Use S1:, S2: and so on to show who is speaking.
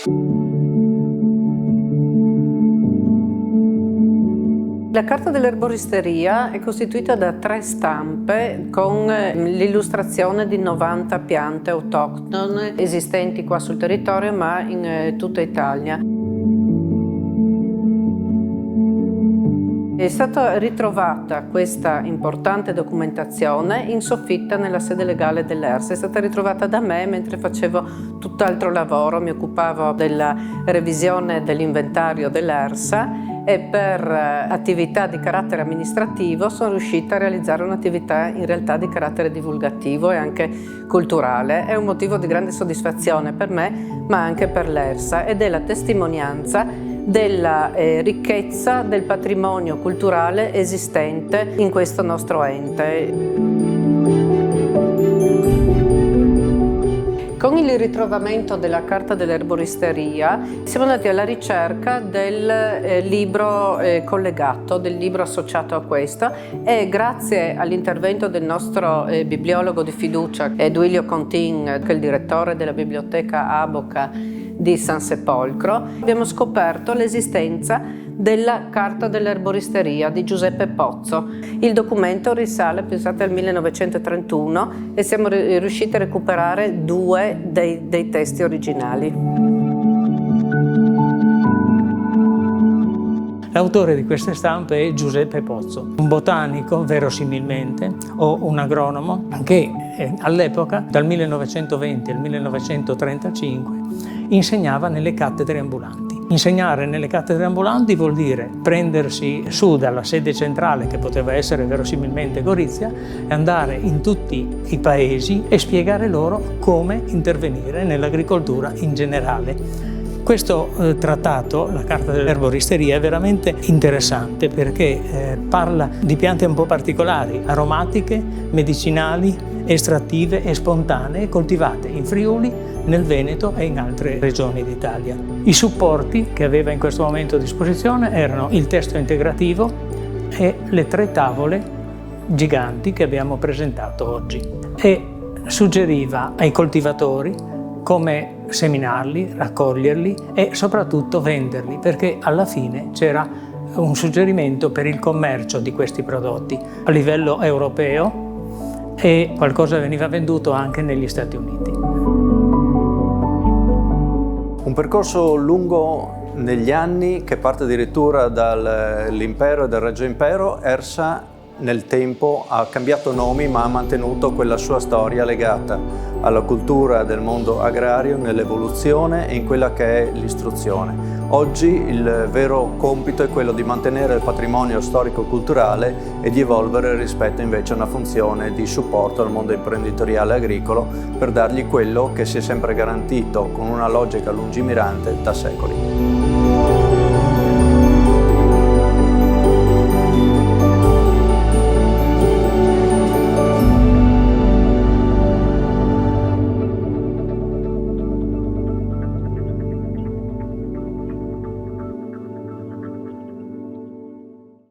S1: La carta dell'erboristeria è costituita da 3 stampe con l'illustrazione di 90 piante autoctone esistenti qua sul territorio ma in tutta Italia. È stata ritrovata questa importante documentazione in soffitta nella sede legale dell'ERSA. È stata ritrovata da me mentre facevo tutt'altro lavoro, mi occupavo della revisione dell'inventario dell'ERSA e per attività di carattere amministrativo sono riuscita a realizzare un'attività in realtà di carattere divulgativo e anche culturale. È un motivo di grande soddisfazione per me ma anche per l'ERSA ed è la testimonianza della ricchezza del patrimonio culturale esistente in questo nostro ente. Con il ritrovamento della carta dell'erboristeria siamo andati alla ricerca del libro collegato, del libro associato a questo e grazie all'intervento del nostro bibliologo di fiducia Duilio Contin, che è il direttore della biblioteca Aboca di San Sepolcro, abbiamo scoperto l'esistenza della carta dell'erboristeria di Giuseppe Pozzo. Il documento risale, pensate, al 1931 e siamo riusciti a recuperare 2 dei testi originali.
S2: L'autore di queste stampe è Giuseppe Pozzo, un botanico verosimilmente o un agronomo che all'epoca, dal 1920 al 1935, insegnava nelle cattedre ambulanti. Insegnare nelle cattedre ambulanti vuol dire prendersi su dalla sede centrale, che poteva essere verosimilmente Gorizia, e andare in tutti i paesi e spiegare loro come intervenire nell'agricoltura in generale. Questo trattato, la carta dell'erboristeria, è veramente interessante perché parla di piante un po' particolari, aromatiche, medicinali, estrattive e spontanee, coltivate in Friuli, nel Veneto e in altre regioni d'Italia. I supporti che aveva in questo momento a disposizione erano il testo integrativo e le 3 tavole giganti che abbiamo presentato oggi e suggeriva ai coltivatori come seminarli, raccoglierli e soprattutto venderli, perché alla fine c'era un suggerimento per il commercio di questi prodotti a livello europeo e qualcosa veniva venduto anche negli Stati Uniti.
S3: Un percorso lungo negli anni che parte addirittura dall'impero e dal Regio Impero. ERSA nel tempo ha cambiato nomi ma ha mantenuto quella sua storia legata alla cultura del mondo agrario, nell'evoluzione e in quella che è l'istruzione. Oggi il vero compito è quello di mantenere il patrimonio storico-culturale e di evolvere rispetto invece a una funzione di supporto al mondo imprenditoriale agricolo per dargli quello che si è sempre garantito con una logica lungimirante da secoli.